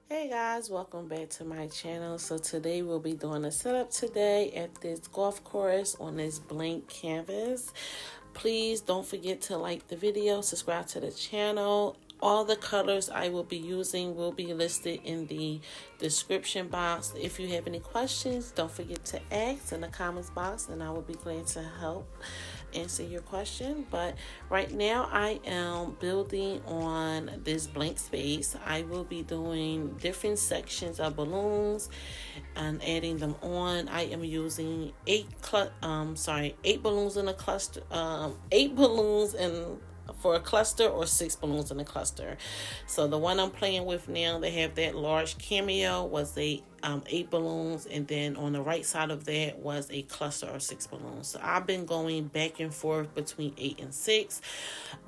Hey guys, welcome back to my channel. So today we'll be doing a setup today at this golf course on this blank canvas. Please don't forget to like the video, subscribe to the channel. All the colors I will be using will be listed in the description box. If you have any questions, don't forget to ask in the comments box and I will be glad to help answer your question. But right now I am building on this blank space. I will be doing different sections of balloons and adding them on. I am using eight balloons in a cluster, 8 balloons in for a cluster, or 6 balloons in a cluster. So the one I'm playing with now, they have that large Cameo, was a 8 balloons, and then on the right side of that was a cluster of 6 balloons. So I've been going back and forth between 8 and 6.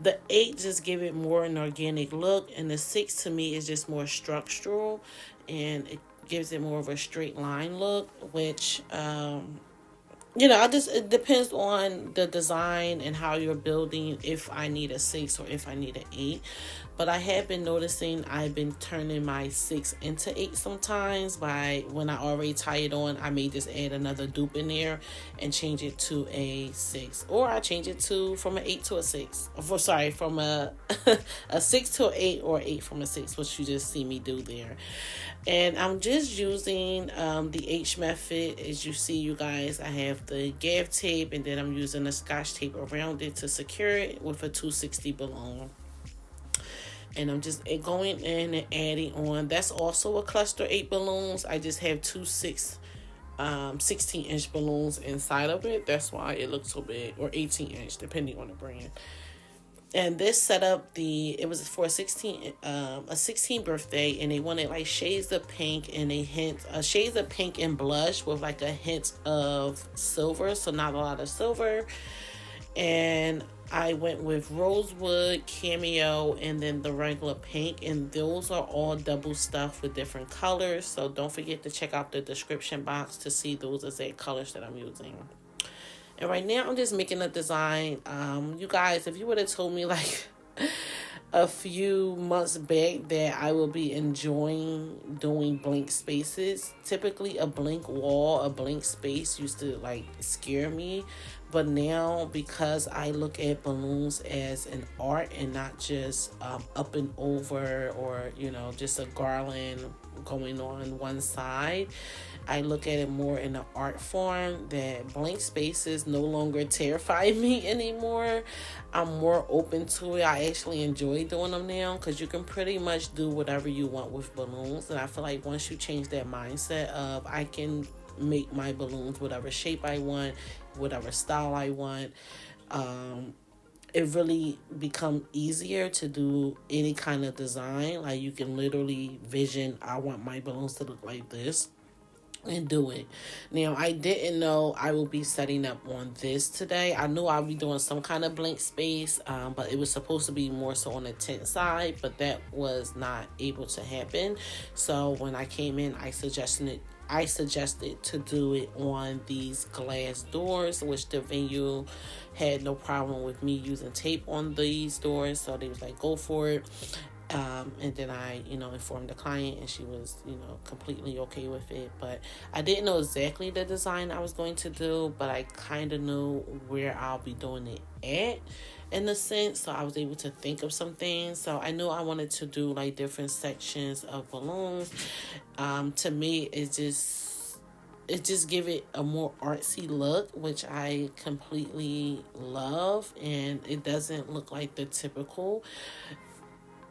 The 8 just give it more an organic look, and the 6 to me is just more structural, and it gives it more of a straight line look, which it depends on the design and how you're building, if I need a 6 or if I need an 8. But I have been noticing I've been turning my 6 into 8 sometimes. By when I already tie it on, I may just add another dupe in there and change it to a 6. Or I change it to from an 8 to a 6. From a a 6 to an 8, or 8 from a 6, which you just see me do there. And I'm just using the H method. As you see, you guys, I have the gaff tape, and then I'm using the scotch tape around it to secure it with a 260 balloon. And I'm just going in and adding on. That's also a cluster 8 balloons. I just have 16-inch balloons inside of it. That's why it looks so big, or 18-inch, depending on the brand. And this setup, it was for a 16th birthday, and they wanted like shades of pink and shades of pink and blush with like a hint of silver, so not a lot of silver. And I went with Rosewood, Cameo, and then the regular pink, and those are all double stuffed with different colors. So don't forget to check out the description box to see those exact colors that I'm using. And right now I'm just making a design. You guys, if you would have told me like a few months back that I will be enjoying doing blank spaces, typically a blank wall, a blank space used to like scare me. But now, because I look at balloons as an art and not just up and over, or just a garland going on one side, I look at it more in an art form, that blank spaces no longer terrify me anymore. I'm more open to it. I actually enjoy doing them now, because you can pretty much do whatever you want with balloons. And I feel like once you change that mindset of I can make my balloons whatever shape I want, whatever style I want, it really become easier to do any kind of design. Like you can literally vision, I want my balloons to look like this, and do it. Now, I didn't know I will be setting up on this today. I knew I'll be doing some kind of blank space, but it was supposed to be more so on the tent side, but that was not able to happen. So when I came in, I suggested to do it on these glass doors, which the venue had no problem with me using tape on these doors. So they was like, go for it. And then I, informed the client, and she was, completely okay with it. But I didn't know exactly the design I was going to do, but I kind of knew where I'll be doing it at, in a sense. So I was able to think of some things. So I knew I wanted to do like different sections of balloons. To me, it just give it a more artsy look, which I completely love, and it doesn't look like the typical.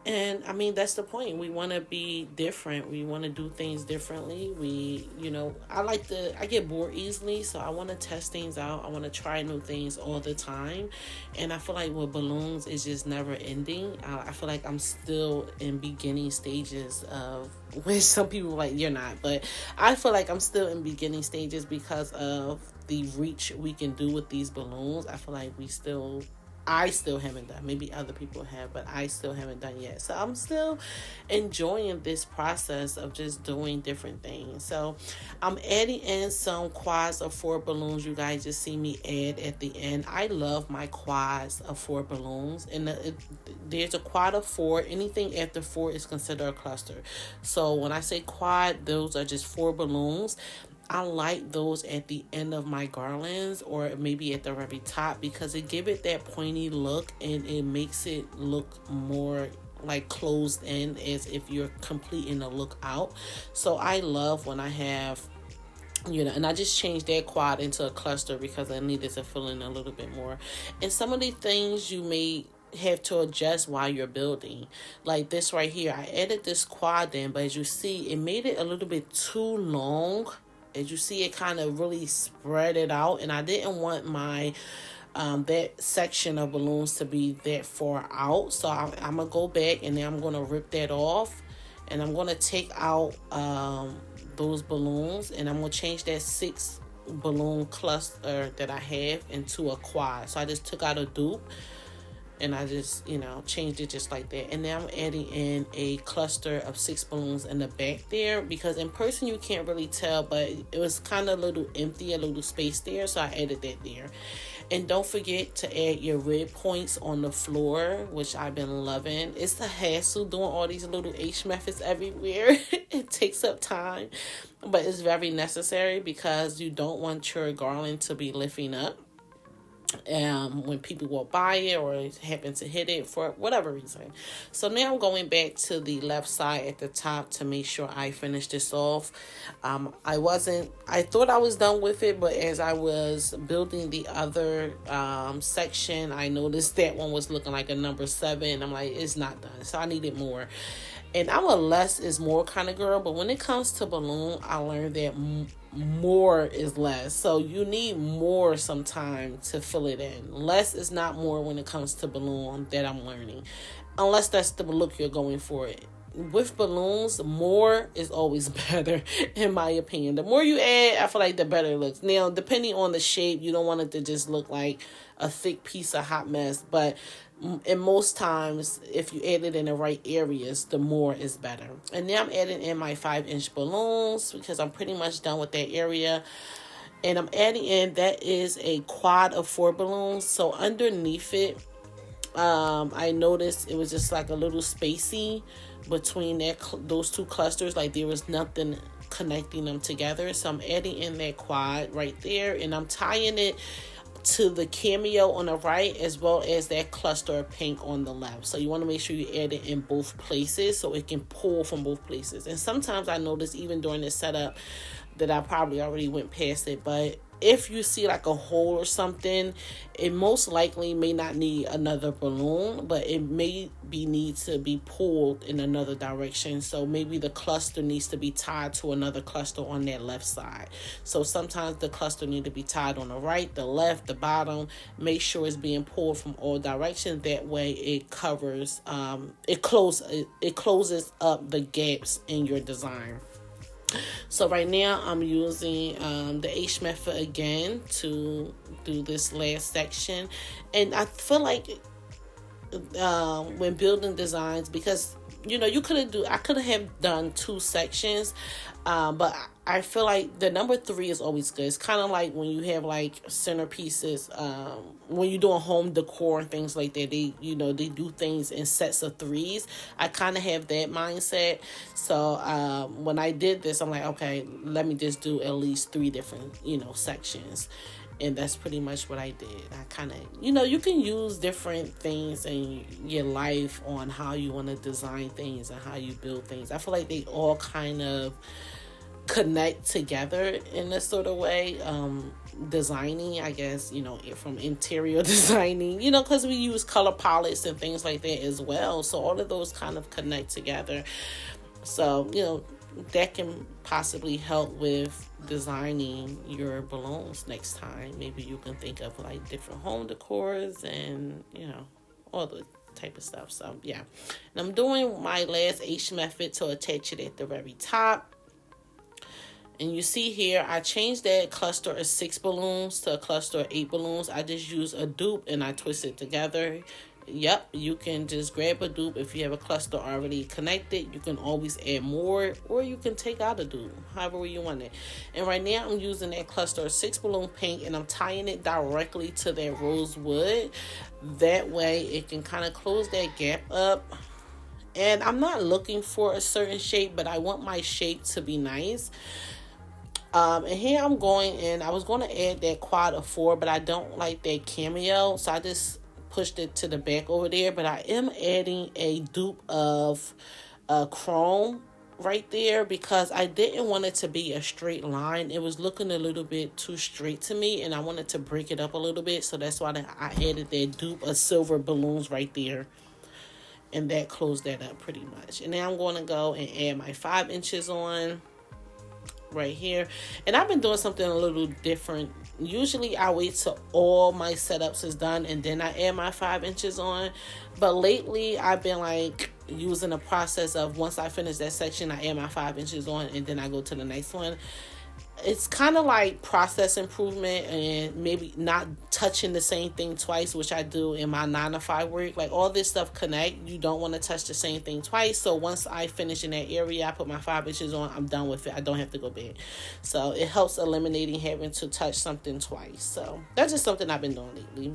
And I mean, that's the point. We want to be different. We want to do things differently. I get bored easily, so I want to test things out. I want to try new things all the time. And I feel like with balloons, it's just never ending. I feel like I'm still in beginning stages of, which some people are like, you're not. But I feel like I'm still in beginning stages because of the reach we can do with these balloons. I feel like we still I still haven't done. Maybe other people have, but I still haven't done yet. So I'm still enjoying this process of just doing different things. So I'm adding in some quads of 4 balloons. You guys just see me add at the end. I love my quads of 4 balloons. And there's a quad of 4. Anything after 4 is considered a cluster. So when I say quad, those are just 4 balloons. I like those at the end of my garlands or maybe at the very top because it give it that pointy look and it makes it look more like closed in as if you're completing the look out. So I love when I have, and I just changed that quad into a cluster because I needed to fill in a little bit more. And some of the things you may have to adjust while you're building, like this right here, I added this quad in, but as you see, it made it a little bit too long. As you see, it kind of really spread it out, and I didn't want my that section of balloons to be that far out. So I'm gonna go back and then I'm gonna rip that off, and I'm gonna take out those balloons, and I'm gonna change that 6 balloon cluster that I have into a quad. So I just took out a dupe and I just, changed it just like that. And now I'm adding in a cluster of 6 balloons in the back there because in person you can't really tell, but it was kind of a little empty, a little space there, so I added that there. And don't forget to add your red points on the floor, which I've been loving. It's the hassle doing all these little H methods everywhere. It takes up time, but it's very necessary because you don't want your garland to be lifting up when people walk by it or happen to hit it for whatever reason. So now I'm going back to the left side at the top to make sure I finish this off. I thought I was done with it, but as I was building the other section, I noticed that one was looking like a number 7. I'm like, it's not done, so I needed more. And I'm a less is more kind of girl, but when it comes to balloon, I learned that more is less. So you need more sometime to fill it in. Less is not more when it comes to balloon, that I'm learning. Unless that's the look you're going for. With balloons, more is always better, in my opinion. The more you add, I feel like the better it looks. Now, depending on the shape, you don't want it to just look like a thick piece of hot mess. But in most times, if you add it in the right areas, the more is better. And now I'm adding in my 5-inch balloons because I'm pretty much done with that area. And I'm adding in, that is a quad of 4 balloons. So underneath it, I noticed it was just like a little spacey between those 2 clusters, like there was nothing connecting them together. So I'm adding in that quad right there, and I'm tying it to the Cameo on the right as well as that cluster of pink on the left. So you want to make sure you add it in both places so it can pull from both places. And sometimes I notice even during this setup that I probably already went past it, but if you see like a hole or something, it most likely may not need another balloon, but it may need to be pulled in another direction. So maybe the cluster needs to be tied to another cluster on that left side. So sometimes the cluster need to be tied on the right, the left, the bottom. Make sure it's being pulled from all directions. That way it covers, it closes up the gaps in your design. So right now I'm using the H method again to do this last section. And I feel like when building designs, because I could have done 2 sections, but I feel like the number 3 is always good. It's kind of like when you have like centerpieces, when you're doing home decor and things like that, they do things in sets of 3s. I kind of have that mindset. So when I did this, I'm like, okay, let me just do at least 3 different, sections. And that's pretty much what I did. I kind of, you can use different things in your life on how you want to design things and how you build things. I feel like they all kind of connect together in a sort of way. Designing, I guess, from interior designing, because we use color palettes and things like that as well. So all of those kind of connect together. So, that can possibly help with designing your balloons next time. Maybe you can think of like different home decors and, all the type of stuff. So, yeah. And I'm doing my last H method to attach it at the very top. And you see here, I changed that cluster of 6 balloons to a cluster of 8 balloons. I just use a dupe and I twist it together. Yep, you can just grab a dupe. If you have a cluster already connected, you can always add more, or you can take out a dupe, however you want it. And right now I'm using that cluster of 6 balloon paint, and I'm tying it directly to that rosewood. That way it can kind of close that gap up. And I'm not looking for a certain shape, but I want my shape to be nice. And here I'm going in. I was going to add that quad of 4, but I don't like that cameo, so I just pushed it to the back over there. But I am adding a dupe of chrome right there because I didn't want it to be a straight line. It was looking a little bit too straight to me, and I wanted to break it up a little bit, so that's why I added that dupe of silver balloons right there. And that closed that up pretty much. And now I'm going to go and add my 5 inches on right here. And I've been doing something a little different. Usually I wait till all my setups is done and then I add my 5 inches on. But lately I've been like using the process of once I finish that section, I add my 5 inches on and then I go to the next one. It's kind of like process improvement and maybe not touching the same thing twice, which I do in my 9-to-5 work. Like all this stuff connect. You don't want to touch the same thing twice. So once I finish in that area, I put my 5 inches on, I'm done with it. I don't have to go back. So it helps eliminating having to touch something twice. So that's just something I've been doing lately.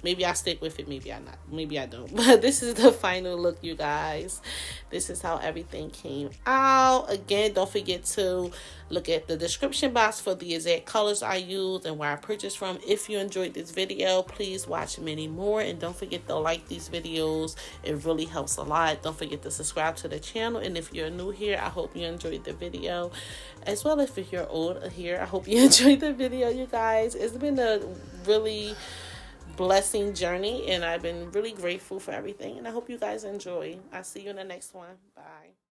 Maybe I stick with it, maybe I not. Maybe I don't. But this is the final look, you guys. This is how everything came out. Again, don't forget to look at the description box for the exact colors I used and where I purchased from. If you enjoyed this video, please watch many more. And don't forget to like these videos. It really helps a lot. Don't forget to subscribe to the channel. And if you're new here, I hope you enjoyed the video. As well as if you're old here, I hope you enjoyed the video, you guys. It's been a really blessing journey, and I've been really grateful for everything, and I hope you guys enjoy. I'll see you in the next one. Bye.